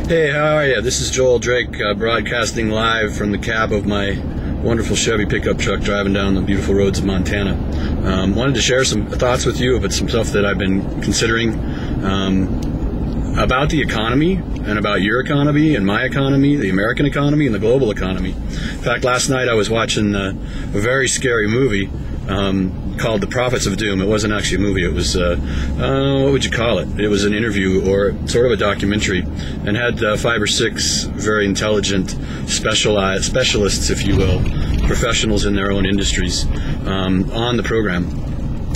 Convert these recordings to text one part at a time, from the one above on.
Hey, how are you? This is Joel Drake, broadcasting live from the cab of my wonderful Chevy pickup truck driving down the beautiful roads of Montana. Wanted to share some thoughts with you about some stuff that I've been considering about the economy and about your economy and my economy, the American economy and the global economy. In fact, last night I was watching a very scary movie called The Prophets of Doom. It wasn't actually a movie. It was, what would you call it? It was an interview or sort of a documentary, and had 5 or 6 very intelligent specialists, if you will, professionals in their own industries on the program.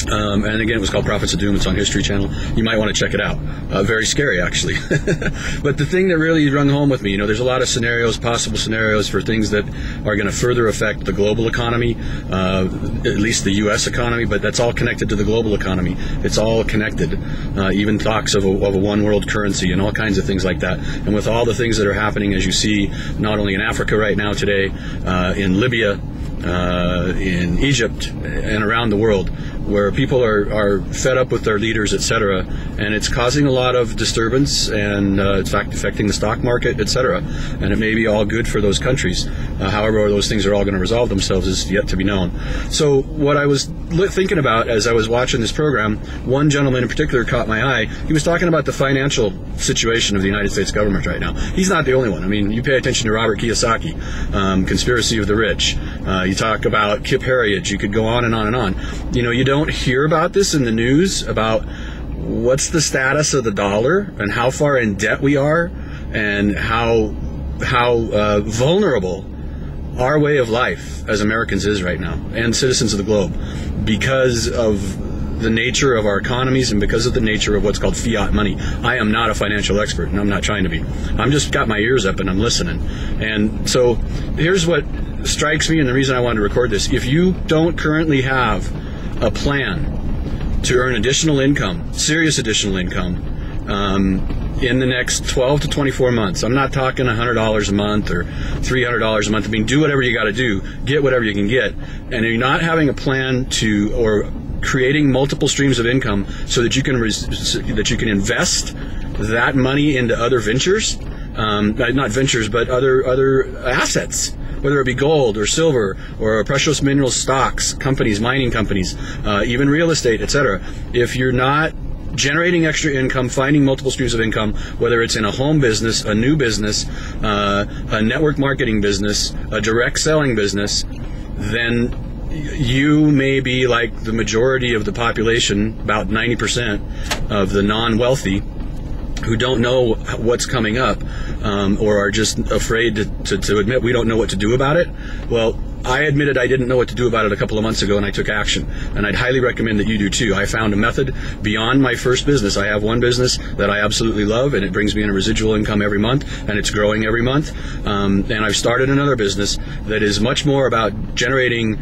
And again, it was called Prophets of Doom. It's on History Channel. You might want to check it out. Very scary, actually. But the thing that really rung home with me, there's a lot of scenarios, possible scenarios for things that are going to further affect the global economy, at least the U.S. economy, but that's all connected to the global economy. It's all connected. Even talks of a one world currency and all kinds of things like that. And with all the things that are happening, as you see, not only in Africa right now today, in Libya, in Egypt, and around the world, where people are fed up with their leaders, etc., and it's causing a lot of disturbance, and in fact affecting the stock market, etc., and it may be all good for those countries. However, those things are all going to resolve themselves is yet to be known. So what I was thinking about as I was watching this program, one gentleman in particular caught my eye. He was talking about the financial situation of the United States government right now. He's not the only one. I mean, you pay attention to Robert Kiyosaki, Conspiracy of the Rich. You talk about Kip Herriage. You could go on and on and on. You don't hear about this in the news, about what's the status of the dollar and how far in debt we are, and how vulnerable our way of life as Americans is right now, and citizens of the globe, because of the nature of our economies and because of the nature of what's called fiat money. I am not a financial expert, and I'm not trying to be. I'm just got my ears up and I'm listening. And so here's what strikes me, and the reason I wanted to record this. If you don't currently have a plan to earn additional income, serious additional income, in the next 12 to 24 months. I'm not talking $100 a month or $300 a month. I mean, do whatever you got to do, get whatever you can get. And you're not having a plan to, or creating multiple streams of income so that you can invest that money into other ventures, not ventures, but other assets, whether it be gold or silver or precious mineral stocks, companies, mining companies, even real estate, etc. If you're not generating extra income, finding multiple streams of income, whether it's in a home business, a new business, a network marketing business, a direct selling business, then you may be like the majority of the population, about 90% of the non-wealthy, who don't know what's coming up, or are just afraid to admit we don't know what to do about it. Well, I admitted I didn't know what to do about it a couple of months ago, and I took action. And I'd highly recommend that you do too. I found a method beyond my first business. I have one business that I absolutely love, and it brings me in a residual income every month, and it's growing every month. And I've started another business that is much more about generating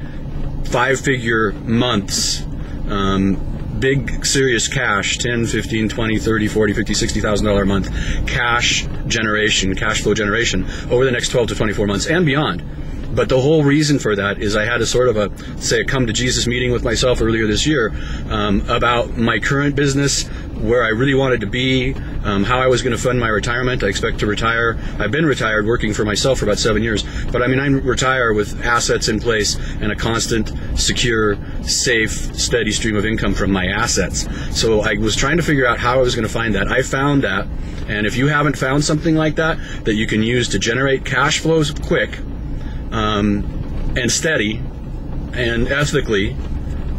5-figure months, big serious cash, 10, 15, 20, 30, 40, 50, $60,000 a month cash generation, cash flow generation over the next 12 to 24 months and beyond. But the whole reason for that is I had a sort of a come to Jesus meeting with myself earlier this year, about my current business, where I really wanted to be, how I was going to fund my retirement. I expect to retire. I've been retired working for myself for about 7 years, but I retire with assets in place and a constant, secure, safe, steady stream of income from my assets. So I was trying to figure out how I was going to find that. I found that, and if you haven't found something like that you can use to generate cash flows quick, and steady and ethically,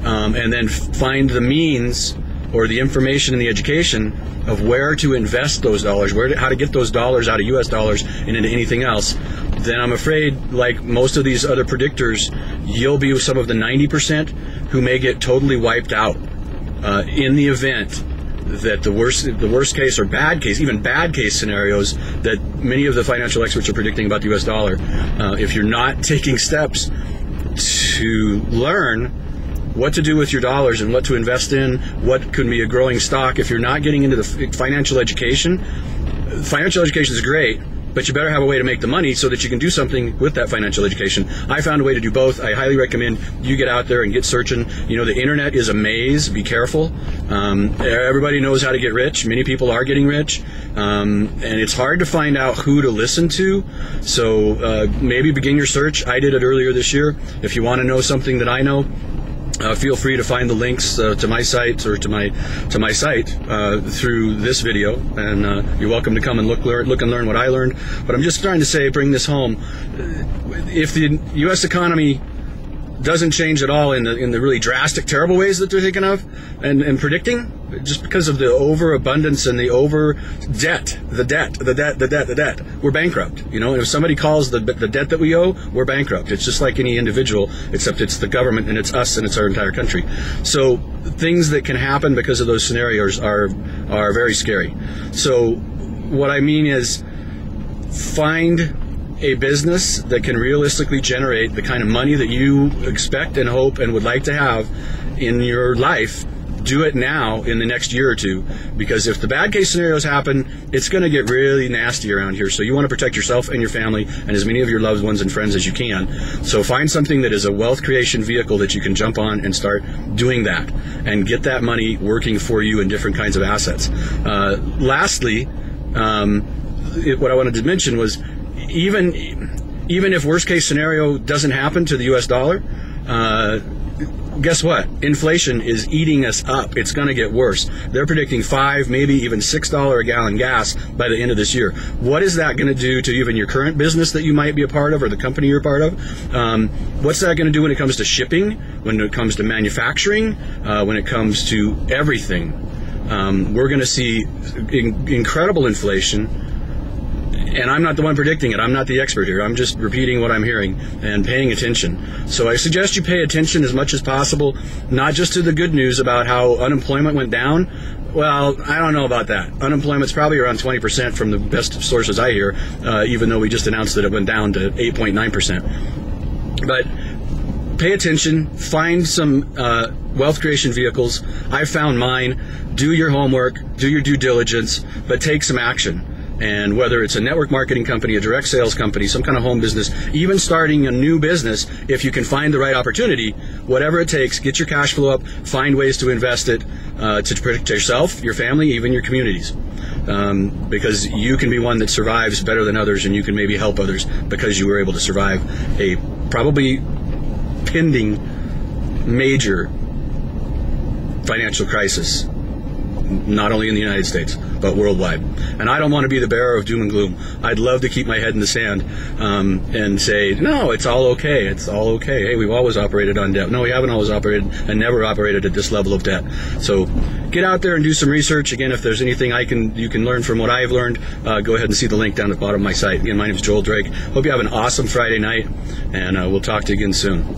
and then find the means or the information and the education of where to invest those dollars, how to get those dollars out of US dollars and into anything else, then I'm afraid, like most of these other predictors, you'll be some of the 90% who may get totally wiped out in the event that the worst case or bad case, even bad case scenarios that many of the financial experts are predicting about the US dollar, if you're not taking steps to learn what to do with your dollars and what to invest in, what could be a growing stock, if you're not getting into the financial education is great, but you better have a way to make the money so that you can do something with that financial education. I found a way to do both. I highly recommend you get out there and get searching. You know, the internet is a maze. Be careful. Everybody knows how to get rich. Many people are getting rich, and it's hard to find out who to listen to. So maybe begin your search. I did it earlier this year. If you want to know something that I know, feel free to find the links to my site or to my site through this video, and you're welcome to come and look and learn what I learned. But I'm just trying to say, bring this home. If the U.S. economy doesn't change at all in the really drastic, terrible ways that they're thinking of and predicting, just because of the overabundance and the over debt, the debt, we're bankrupt. You know, and if somebody calls the debt that we owe, we're bankrupt. It's just like any individual, except it's the government and it's us and it's our entire country. So things that can happen because of those scenarios are very scary. So what I mean is, find a business that can realistically generate the kind of money that you expect and hope and would like to have in your life. Do it now in the next year or two, because if the bad case scenarios happen, it's going to get really nasty around here. So you want to protect yourself and your family and as many of your loved ones and friends as you can. So find something that is a wealth creation vehicle that you can jump on and start doing that and get that money working for you in different kinds of assets. Lastly, what I wanted to mention was, even if worst case scenario doesn't happen to the US dollar, guess what? Inflation is eating us up. It's going to get worse. They're predicting $5, maybe even $6 a gallon gas by the end of this year. What is that going to do to even your current business that you might be a part of, or the company you're a part of? What's that going to do when it comes to shipping, when it comes to manufacturing, when it comes to everything? We're going to see incredible inflation. And I'm not the one predicting it. I'm not the expert here. I'm just repeating what I'm hearing and paying attention. So I suggest you pay attention as much as possible, not just to the good news about how unemployment went down. Well, I don't know about that. Unemployment's probably around 20% from the best sources I hear, even though we just announced that it went down to 8.9%. But pay attention, find some wealth creation vehicles. I found mine. Do your homework, do your due diligence, but take some action. And whether it's a network marketing company, a direct sales company, some kind of home business, even starting a new business, if you can find the right opportunity, whatever it takes, get your cash flow up, find ways to invest it to protect yourself, your family, even your communities. Because you can be one that survives better than others, and you can maybe help others because you were able to survive a probably pending major financial crisis, not only in the United States, but worldwide. And I don't want to be the bearer of doom and gloom. I'd love to keep my head in the sand and say, no, it's all okay. It's all okay. Hey, we've always operated on debt. No, we haven't always operated and never operated at this level of debt. So get out there and do some research. Again, if there's anything you can learn from what I've learned, go ahead and see the link down at the bottom of my site. Again, my name is Joel Drake. Hope you have an awesome Friday night, and we'll talk to you again soon.